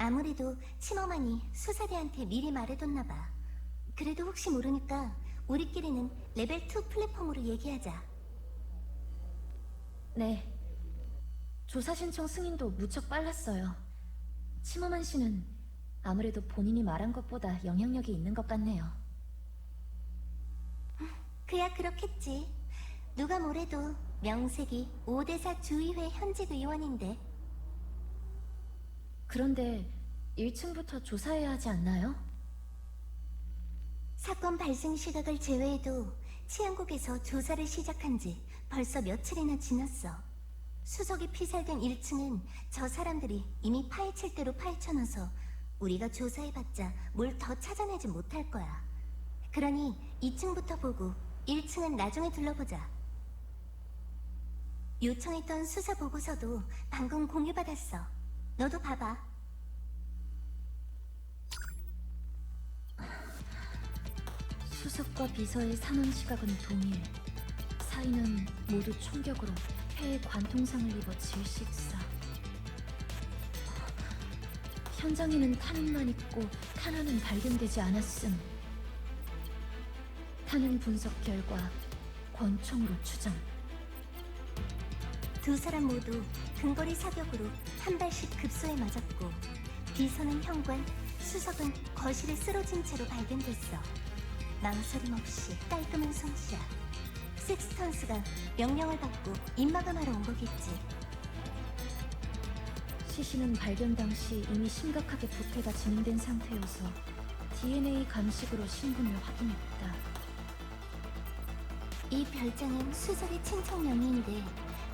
아무래도 침어만이 수사대한테 미리 말해뒀나 봐. 그래도 혹시 모르니까 우리끼리는 레벨 2 플랫폼으로 얘기하자. 네. 조사 신청 승인도 무척 빨랐어요. 치머만 씨는 아무래도 본인이 말한 것보다 영향력이 있는 것 같네요. 그야 그렇겠지. 누가 뭐래도 명색이 5대4 주의회 현직 의원인데. 그런데 1층부터 조사해야 하지 않나요? 사건 발생 시각을 제외해도 치안국에서 조사를 시작한 지 벌써 며칠이나 지났어. 수석이 피살된 1층은 저 사람들이 이미 파헤칠 대로 파헤쳐놔서 우리가 조사해봤자 뭘 더 찾아내지 못할 거야. 그러니 2층부터 보고 1층은 나중에 둘러보자. 요청했던 수사 보고서도 방금 공유받았어. 너도 봐봐. 수석과 비서의 사망 시각은 동일. 사인은 모두 총격으로 폐에 관통상을 입어 질식사. 현장에는 탄만 있고 탄환은 발견되지 않았음. 탄은 분석 결과 권총으로 추정. 두 사람 모두 근거리 사격으로 한 발씩 급소에 맞았고 비서는 현관, 수석은 거실에 쓰러진 채로 발견됐어. 망설임 없이 깔끔한 손샷. 식스턴스가 명령을 받고 입마감하러 온 거겠지. 시신은 발견 당시 이미 심각하게 부패가 진행된 상태여서 DNA 감식으로 신분을 확인했다. 이 별장은 수석의 친척 명의인데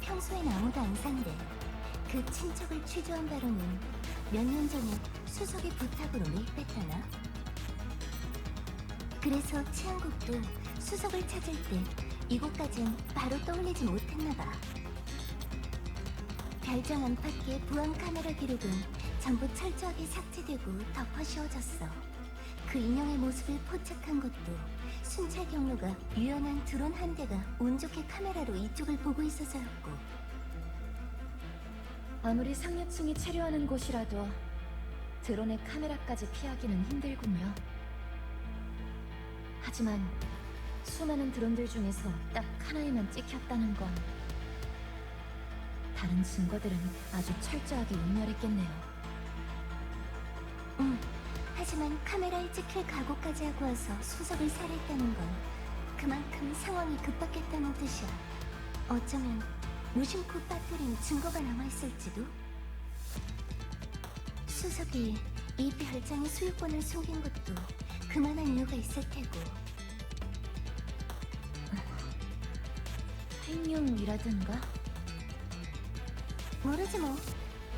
평소엔 아무도 안 산대. 그 친척을 취조한 바로는 몇 년 전에 수석의 부탁으로 매입했다나? 그래서 치안국도 수석을 찾을 때 이곳까진 바로 떠올리지 못했나 봐. 별장 안팎의 보안 카메라 기록은 전부 철저하게 삭제되고 덮어 씌워졌어. 그 인형의 모습을 포착한 것도 순찰 경로가 유연한 드론 한 대가 운 좋게 카메라로 이쪽을 보고 있어서였고. 아무리 상류층이 체류하는 곳이라도 드론의 카메라까지 피하기는 힘들군요. 하지만 수많은 드론들 중에서 딱 하나에만 찍혔다는 건 다른 증거들은 아주 철저하게 인멸했겠네요. 하지만 카메라에 찍힐 각오까지 하고 와서 수석을 살해했다는 건 그만큼 상황이 급박했다는 뜻이야. 어쩌면 무심코 빠뜨린 증거가 남아있을지도? 수석이 이 별장의 소유권을 숨긴 것도 그만한 이유가 있을 테고. 횡령이라든가? 모르지 뭐.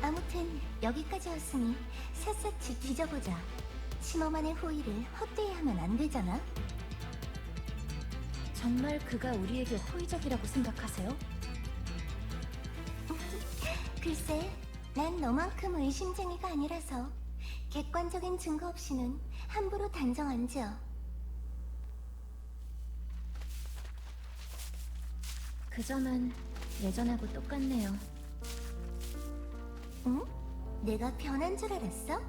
아무튼 여기까지 왔으니 샅샅이 뒤져보자. 심어만의 호의를 헛되이 하면 안 되잖아. 정말 그가 우리에게 호의적이라고 생각하세요? 글쎄, 난 너만큼 의심쟁이가 아니라서 객관적인 증거 없이는 함부로 단정 안 지어. 그 점은 예전하고 똑같네요. 응? 내가 변한 줄 알았어?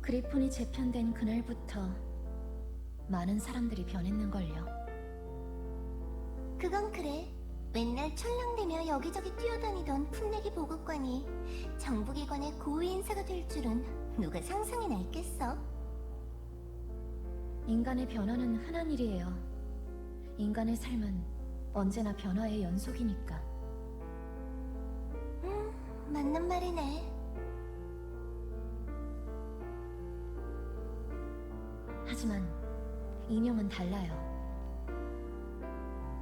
그리폰이 재편된 그날부터 많은 사람들이 변했는걸요. 그건 그래. 맨날 철랑대며 여기저기 뛰어다니던 풋내기 보급관이 정부기관의 고위 인사가 될 줄은 누가 상상이나 했겠어? 인간의 변화는 흔한 일이에요. 인간의 삶은 언제나 변화의 연속이니까. 맞는 말이네. 하지만 인형은 달라요.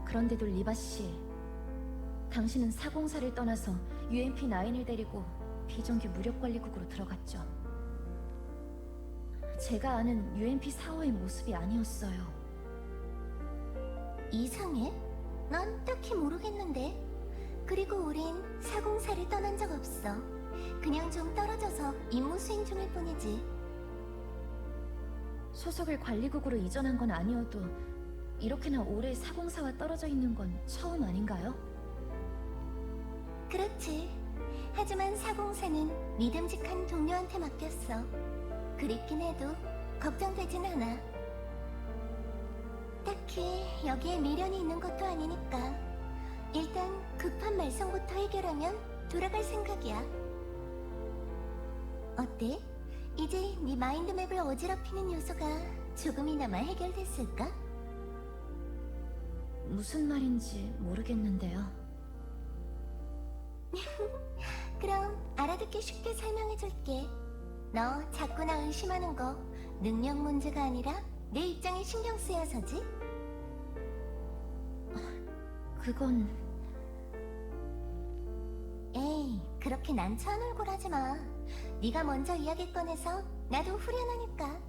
그런데도 리바 씨, 당신은 사공사를 떠나서 UMP9을 데리고 비정규 무력관리국으로 들어갔죠. 제가 아는 UMP4호의 모습이 아니었어요. 이상해? 난 딱히 모르겠는데. 그리고 우린 사공사를 떠난 적 없어. 그냥 좀 떨어져서 임무 수행 중일 뿐이지. 소속을 관리국으로 이전한 건 아니어도 이렇게나 오래 사공사와 떨어져 있는 건 처음 아닌가요? 그렇지. 하지만 사공사는 믿음직한 동료한테 맡겼어. 그립긴 해도 걱정되진 않아. 딱히 여기에 미련이 있는 것도 아니니까 일단 급한 말썽부터 해결하면 돌아갈 생각이야. 어때? 이제 네 마인드맵을 어지럽히는 요소가 조금이나마 해결됐을까? 무슨 말인지 모르겠는데요. 그럼 알아듣기 쉽게 설명해줄게. 너 자꾸나 의심하는 거 능력 문제가 아니라 내 입장에 신경 쓰여서지? 그건 에이, 그렇게 난처한 얼굴 하지 마. 네가 먼저 이야기 꺼내서 나도 후련하니까.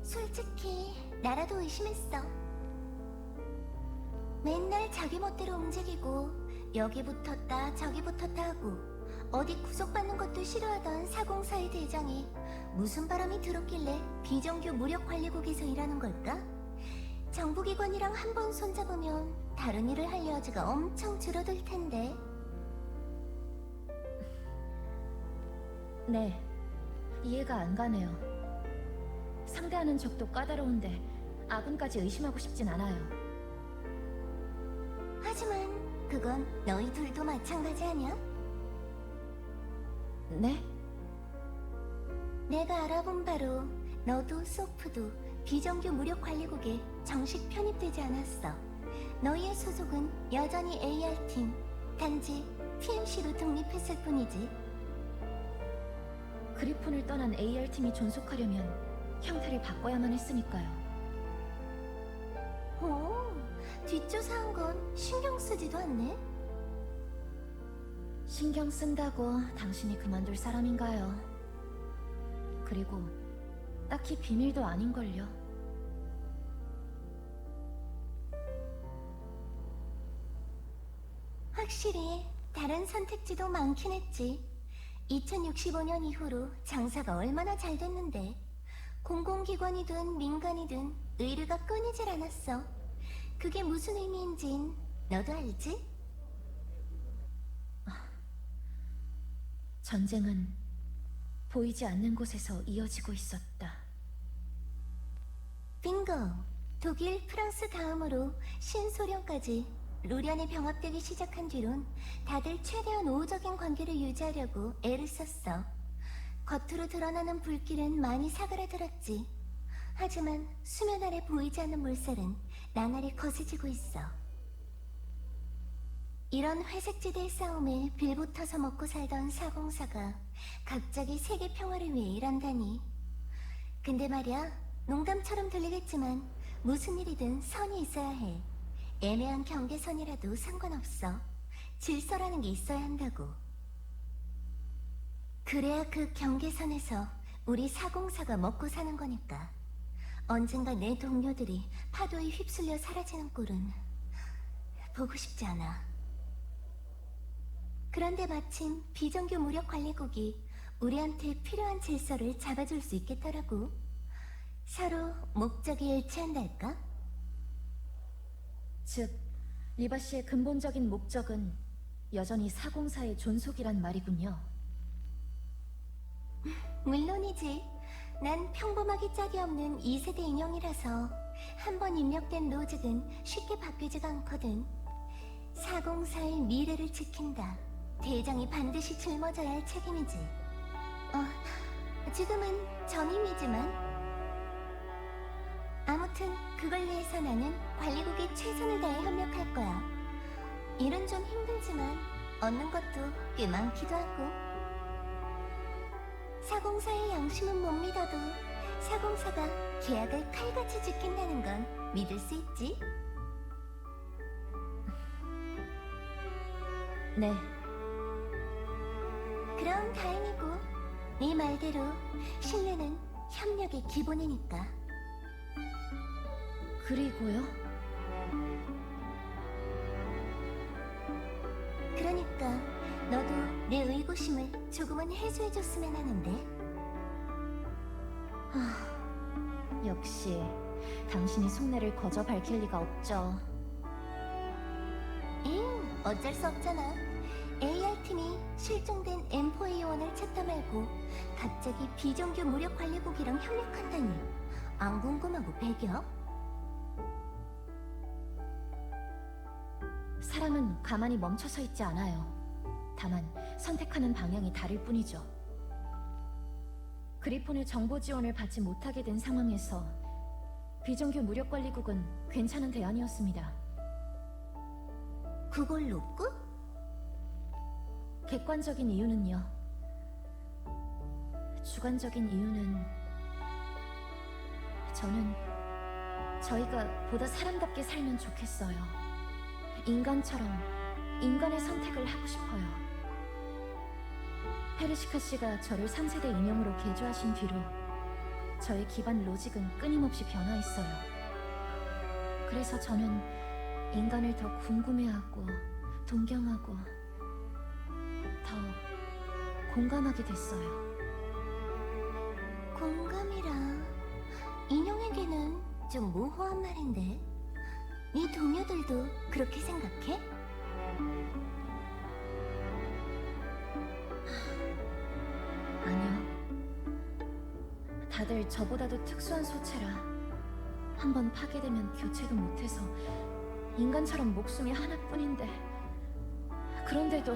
솔직히 나라도 의심했어. 맨날 자기 멋대로 움직이고 여기 붙었다 저기 붙었다 하고 어디 구속받는 것도 싫어하던 사공사의 대장이 무슨 바람이 들었길래 비정규 무력관리국에서 일하는 걸까? 정부기관이랑 한 번 손잡으면 다른 일을 할 여지가 엄청 줄어들 텐데. 네, 이해가 안 가네요. 상대하는 적도 까다로운데 아군까지 의심하고 싶진 않아요. 하지만 그건 너희 둘도 마찬가지 아니야? 네? 내가 알아본 바로 너도 소프도 비정규 무력관리국에 정식 편입되지 않았어. 너희의 소속은 여전히 AR팀, 단지 PMC로 독립했을 뿐이지. 그리폰을 떠난 AR팀이 존속하려면 형태를 바꿔야만 했으니까요. 오, 뒷조사한 건 신경 쓰지도 않네. 신경 쓴다고 당신이 그만둘 사람인가요? 그리고 딱히 비밀도 아닌걸요. 확실히 다른 선택지도 많긴 했지. 2065년 이후로 장사가 얼마나 잘 됐는데 공공기관이든 민간이든 의뢰가 끊이질 않았어. 그게 무슨 의미인진 너도 알지? 전쟁은 보이지 않는 곳에서 이어지고 있었다. 빙고! 독일, 프랑스 다음으로 신소련까지 루련이 병합되기 시작한 뒤론 다들 최대한 우호적인 관계를 유지하려고 애를 썼어. 겉으로 드러나는 불길은 많이 사그라들었지. 하지만 수면 아래 보이지 않는 물살은 나날이 거세지고 있어. 이런 회색지대의 싸움에 빌붙어서 먹고 살던 사공사가 갑자기 세계 평화를 위해 일한다니. 근데 말이야, 농담처럼 들리겠지만 무슨 일이든 선이 있어야 해. 애매한 경계선이라도 상관없어. 질서라는 게 있어야 한다고. 그래야 그 경계선에서 우리 사공사가 먹고 사는 거니까. 언젠가 내 동료들이 파도에 휩쓸려 사라지는 꼴은 보고 싶지 않아. 그런데 마침 비정규 무력관리국이 우리한테 필요한 질서를 잡아줄 수 있겠더라고. 서로 목적이 일치한달까? 즉, 리바 씨의 근본적인 목적은 여전히 사공사의 존속이란 말이군요. 물론이지. 난 평범하기 짝이 없는 2세대 인형이라서 한 번 입력된 로직은 쉽게 바뀌지가 않거든. 사공사의 미래를 지킨다. 대장이 반드시 짊어져야 할 책임이지. 지금은 전임이지만 아무튼 그걸 위해서 나는 관리국에 최선을 다해 협력할 거야. 일은 좀 힘들지만 얻는 것도 꽤 많기도 하고. 사공사의 양심은 못 믿어도 사공사가 계약을 칼같이 지킨다는 건 믿을 수 있지. 네, 그럼 다행이고, 네 말대로 신뢰는 협력의 기본이니까. 그리고요? 그러니까 너도 내 의구심을 조금은 해소해줬으면 하는데. 역시 당신이 속내를 거저 밝힐 리가 없죠. 어쩔 수 없잖아. AR팀이 실종된 하다 말고 갑자기 비정규 무력 관리국이랑 협력한다니. 안 궁금하고 배겨? 사람은 가만히 멈춰서 있지 않아요. 다만 선택하는 방향이 다를 뿐이죠. 그리폰의 정보 지원을 받지 못하게 된 상황에서 비정규 무력관리국은 괜찮은 대안이었습니다. 그걸로 끝? 객관적인 이유는요. 주관적인 이유는 저는 저희가 보다 사람답게 살면 좋겠어요. 인간처럼 인간의 선택을 하고 싶어요. 페르시카 씨가 저를 3세대 인형으로 개조하신 뒤로 저의 기반 로직은 끊임없이 변화했어요. 그래서 저는 인간을 더 궁금해하고 동경하고 더 공감하게 됐어요. 공감이라. 인형에게는 좀 모호한 말인데. 네 동료들도 그렇게 생각해? 아니요. 다들 저보다도 특수한 소체라 한 번 파괴되면 교체도 못해서 인간처럼 목숨이 하나뿐인데, 그런데도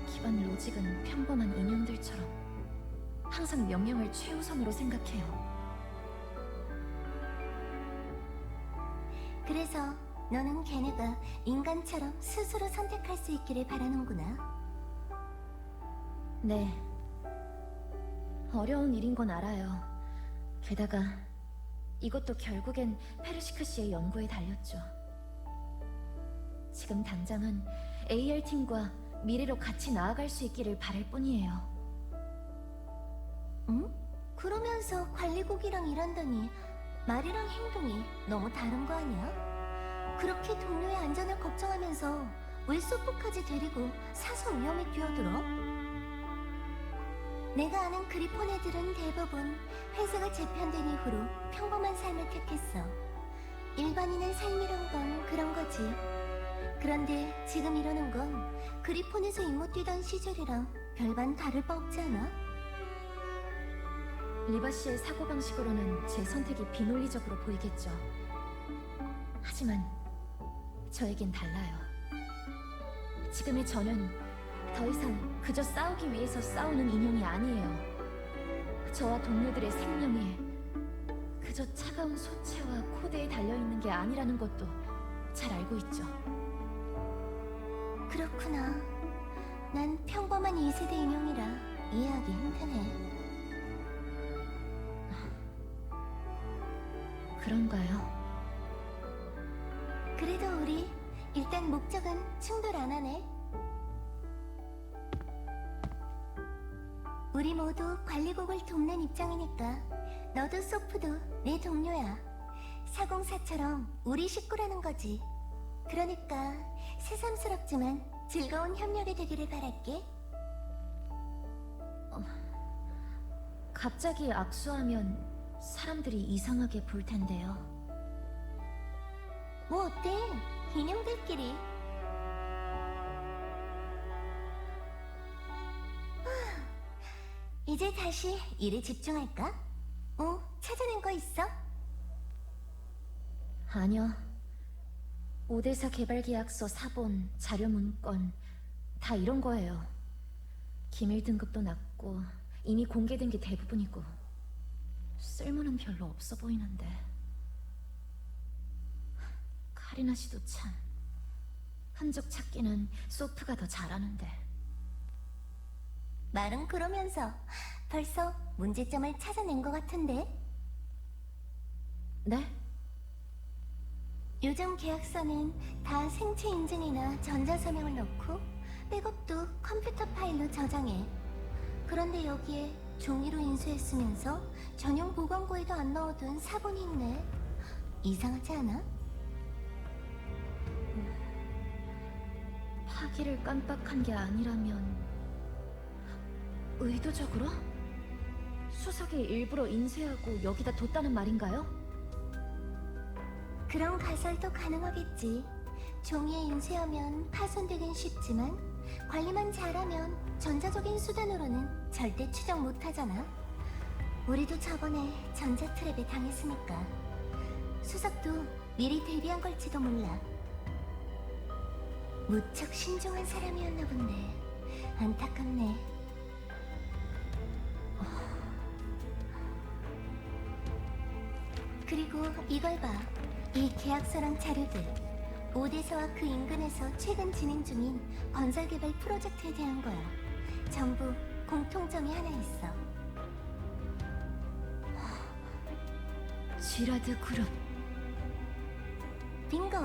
기반 로직은 평범한 인형들처럼 항상 명령을 최우선으로 생각해요. 그래서 너는 걔네가 인간처럼 스스로 선택할 수 있기를 바라는구나. 네. 어려운 일인 건 알아요. 게다가 이것도 결국엔 페르시카 씨의 연구에 달렸죠. 지금 당장은 AR팀과 미래로 같이 나아갈 수 있기를 바랄 뿐이에요. 응? 그러면서 관리국이랑 일한다니 말이랑 행동이 너무 다른 거 아니야? 그렇게 동료의 안전을 걱정하면서 왜 소프까지 데리고 사소 위험에 뛰어들어? 내가 아는 그리폰 애들은 대부분 회사가 재편된 이후로 평범한 삶을 택했어. 일반인의 삶이란 건 그런 거지. 그런데 지금 이러는 건 그리폰에서 임무 뛰던 시절이랑 별반 다를 바 없지 않아? 리바 씨의 사고방식으로는 제 선택이 비논리적으로 보이겠죠. 하지만 저에겐 달라요. 지금의 저는 더 이상 그저 싸우기 위해서 싸우는 인형이 아니에요. 저와 동료들의 생명이 그저 차가운 소체와 코드에 달려있는 게 아니라는 것도 잘 알고 있죠. 그렇구나. 난 평범한 2세대 인형이라 이해하기 힘드네. 그런가요? 그래도 우리 일단 목적은 충돌 안 하네. 우리 모두 관리국을 돕는 입장이니까 너도 소프도 내 동료야. 404처럼 우리 식구라는 거지. 그러니까 새삼스럽지만 즐거운 협력이 되기를 바랄게. 갑자기 악수하면 사람들이 이상하게 볼 텐데요. 뭐 어때? 인형들끼리. 이제 다시 일에 집중할까? 찾아낸 거 있어? 아니요. 오대사 개발 계약서 사본, 자료 문건 다 이런 거예요. 기밀 등급도 낮고 이미 공개된 게 대부분이고 쓸모는 별로 없어 보이는데. 카리나 씨도 참 흔적 찾기는 소프가 더 잘하는데. 말은 그러면서 벌써 문제점을 찾아낸 것 같은데? 네? 요즘 계약서는 다 생체 인증이나 전자서명을 넣고 백업도 컴퓨터 파일로 저장해. 그런데 여기에 종이로 인쇄했으면서 전용 보관고에도 안 넣어둔 사본이 있네. 이상하지 않아? 파기를 깜빡한 게 아니라면 의도적으로? 수석이 일부러 인쇄하고 여기다 뒀다는 말인가요? 그런 가설도 가능하겠지. 종이에 인쇄하면 파손되긴 쉽지만 관리만 잘하면 전자적인 수단으로는 절대 추적 못하잖아. 우리도 저번에 전자 트랩에 당했으니까. 수석도 미리 대비한 걸지도 몰라. 무척 신중한 사람이었나 본데. 안타깝네. 그리고 이걸 봐. 이 계약서랑 자료들. 오대사와 그 인근에서 최근 진행 중인 건설 개발 프로젝트에 대한 거야. 전부 공통점이 하나 있어. 지라드 그룹. 빙고!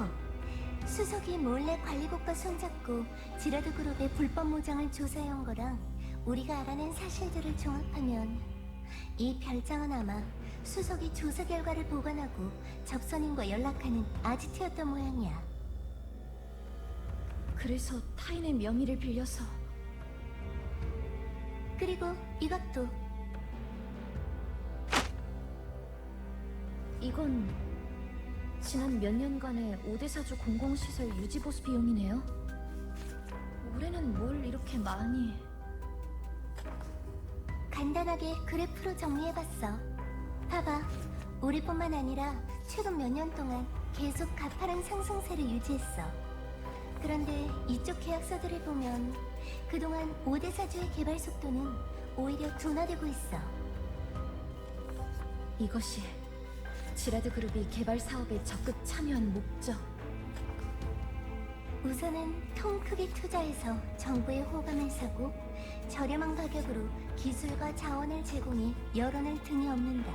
수석이 몰래 관리국과 손잡고 지라드 그룹의 불법 모장을 조사해온 거랑 우리가 알아낸 사실들을 종합하면 이 별장은 아마 수석이 조사 결과를 보관하고 접선인과 연락하는 아지트였던 모양이야. 그래서 타인의 명의를 빌려서. 그리고 이것도. 이건 지난 몇 년간의 오대사주 공공시설 유지보수 비용이네요. 올해는 뭘 이렇게 많이... 간단하게 그래프로 정리해봤어. 봐봐. 우리뿐만 아니라 최근 몇 년 동안 계속 가파른 상승세를 유지했어. 그런데 이쪽 계약서들을 보면 그동안 5대4주의 개발 속도는 오히려 둔화되고 있어. 이것이 지라드 그룹이 개발 사업에 적극 참여한 목적. 우선은 통 크게 투자해서 정부의 호감을 사고 저렴한 가격으로 기술과 자원을 제공해 여론을 등에 업는다.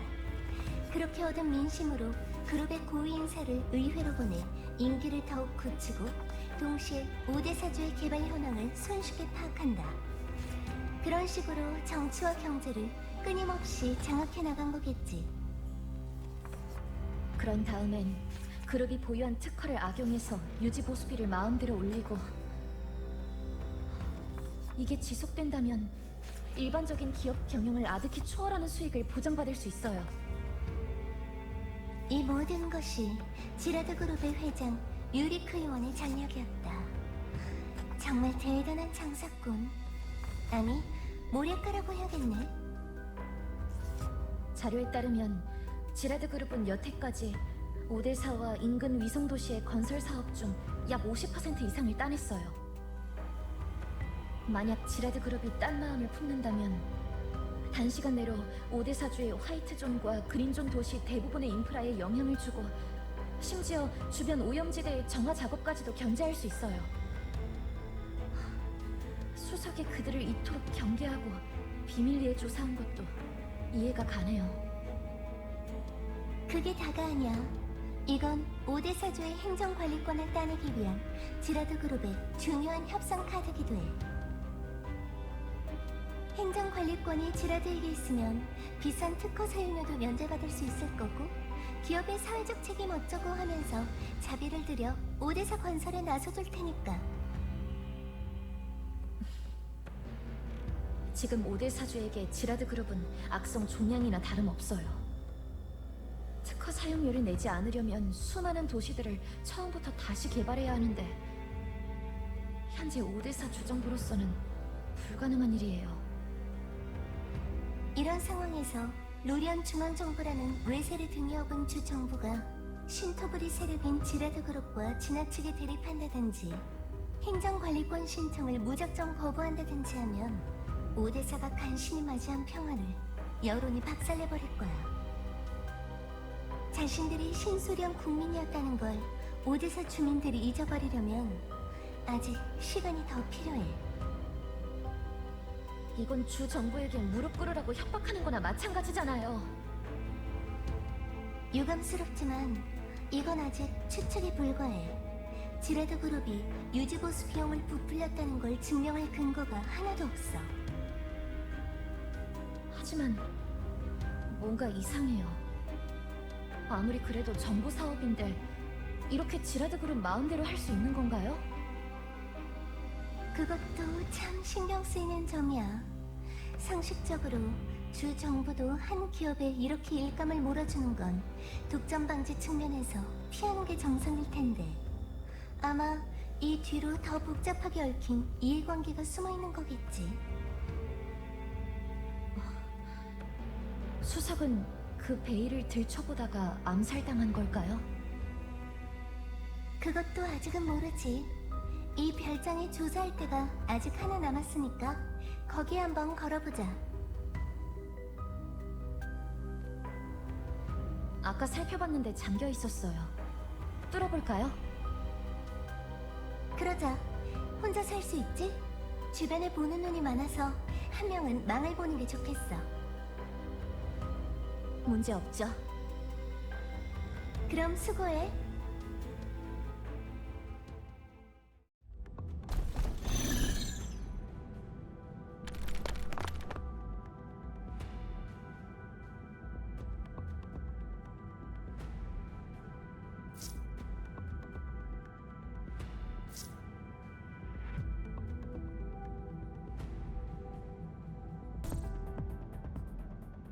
그렇게 얻은 민심으로 그룹의 고위 인사를 의회로 보내 임기를 더욱 굳히고 동시에 5대4주의 개발 현황을 손쉽게 파악한다. 그런 식으로 정치와 경제를 끊임없이 장악해 나간 거겠지. 그런 다음엔 그룹이 보유한 특허를 악용해서 유지 보수비를 마음대로 올리고, 이게 지속된다면 일반적인 기업 경영을 아득히 초월하는 수익을 보장받을 수 있어요. 이 모든 것이 지라드 그룹의 회장 유리크 의원의 전략이었다. 정말 대단한 장사꾼. 아니, 모략가라고 해야겠네. 자료에 따르면 지라드 그룹은 여태까지 오데사와 인근 위성 도시의 건설 사업 중 약 50% 이상을 따냈어요. 만약 지라드 그룹이 딴 마음을 품는다면 단시간 내로 오데사주의 화이트존과 그린존 도시 대부분의 인프라에 영향을 주고, 심지어 주변 오염지대의 정화 작업까지도 견제할 수 있어요. 수석이 그들을 이토록 경계하고 비밀리에 조사한 것도 이해가 가네요. 그게 다가 아니야. 이건 5대4주의 행정관리권을 따내기 위한 지라드 그룹의 중요한 협상 카드기도 해. 행정관리권이 지라드에게 있으면 비싼 특허 사용료도 면제받을 수 있을 거고, 기업의 사회적 책임 어쩌고 하면서 자비를 들여 5대4 건설에 나서줄 테니까. 지금 오데사주에게 지라드 그룹은 악성 종양이나 다름없어요. 특허 사용료를 내지 않으려면 수많은 도시들을 처음부터 다시 개발해야 하는데, 현재 오데사 주정부로서는 불가능한 일이에요. 이런 상황에서 로리언 중앙정부라는 외세를 등에 업은 주 정부가 신토부리 세력인 지라드 그룹과 지나치게 대립한다든지 행정관리권 신청을 무작정 거부한다든지 하면 5대4가 간신히 맞이한 평화를 여론이 박살내버릴 거야. 자신들이 신소련 국민이었다는 걸 5대4 주민들이 잊어버리려면 아직 시간이 더 필요해. 이건 주 정부에게 무릎 꿇으라고 협박하는 거나 마찬가지잖아요. 유감스럽지만 이건 아직 추측에 불과해. 지라드 그룹이 유지보수 비용을 부풀렸다는 걸 증명할 근거가 하나도 없어. 하지만 뭔가 이상해요. 아무리 그래도 정부 사업인데 이렇게 지라드 그룹 마음대로 할 수 있는 건가요? 그것도 참 신경 쓰이는 점이야. 상식적으로 주 정부도 한 기업에 이렇게 일감을 몰아주는 건 독점 방지 측면에서 피하는 게 정상일 텐데, 아마 이 뒤로 더 복잡하게 얽힌 이해관계가 숨어 있는 거겠지. 수석은 그 베일을 들춰보다가 암살당한 걸까요? 그것도 아직은 모르지. 이 별장에 조사할 때가 아직 하나 남았으니까 거기에 한번 걸어보자. 아까 살펴봤는데 잠겨 있었어요. 뚫어볼까요? 그러자. 혼자 살 수 있지? 주변에 보는 눈이 많아서 한 명은 망을 보는 게 좋겠어. 문제 없죠. 그럼 수고해.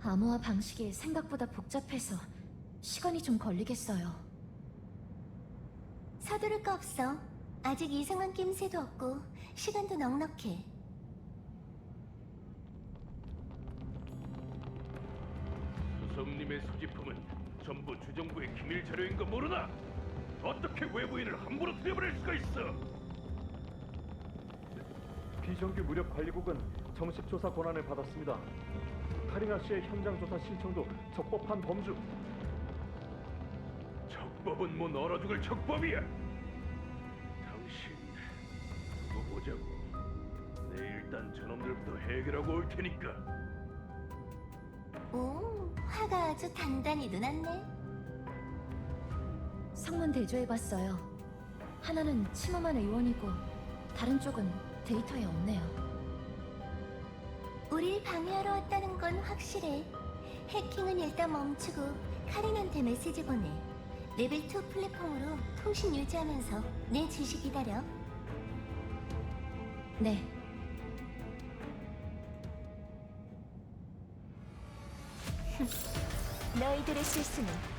암호화 방식이 생각보다 복잡해서 시간이 좀 걸리겠어요. 서두를 거 없어. 아직 이상한 낌새도 없고 시간도 넉넉해. 수석님의 소지품은 전부 주정부의 기밀 자료인 거 모르나? 어떻게 외부인을 함부로 들여버릴 수가 있어? 비정규 무력 관리국은 정식 조사 권한을 받았습니다. 카리나 씨의 현장 조사 신청도 적법한 범주. 적법은 뭐 얼어 죽을 적법이야. 당신 두고 보자고. 내 일단 저놈들부터 해결하고 올 테니까. 오, 화가 아주 단단히도 났네. 성문 대조해봤어요. 하나는 침범한 의원이고 다른 쪽은 데이터에 없네요. 우릴 방해하러 왔다는 건 확실해. 해킹은 일단 멈추고 카린한테 메시지 보내. 레벨 2 플랫폼으로 통신 유지하면서 내 지시 기다려. 네. 너희들의 실수는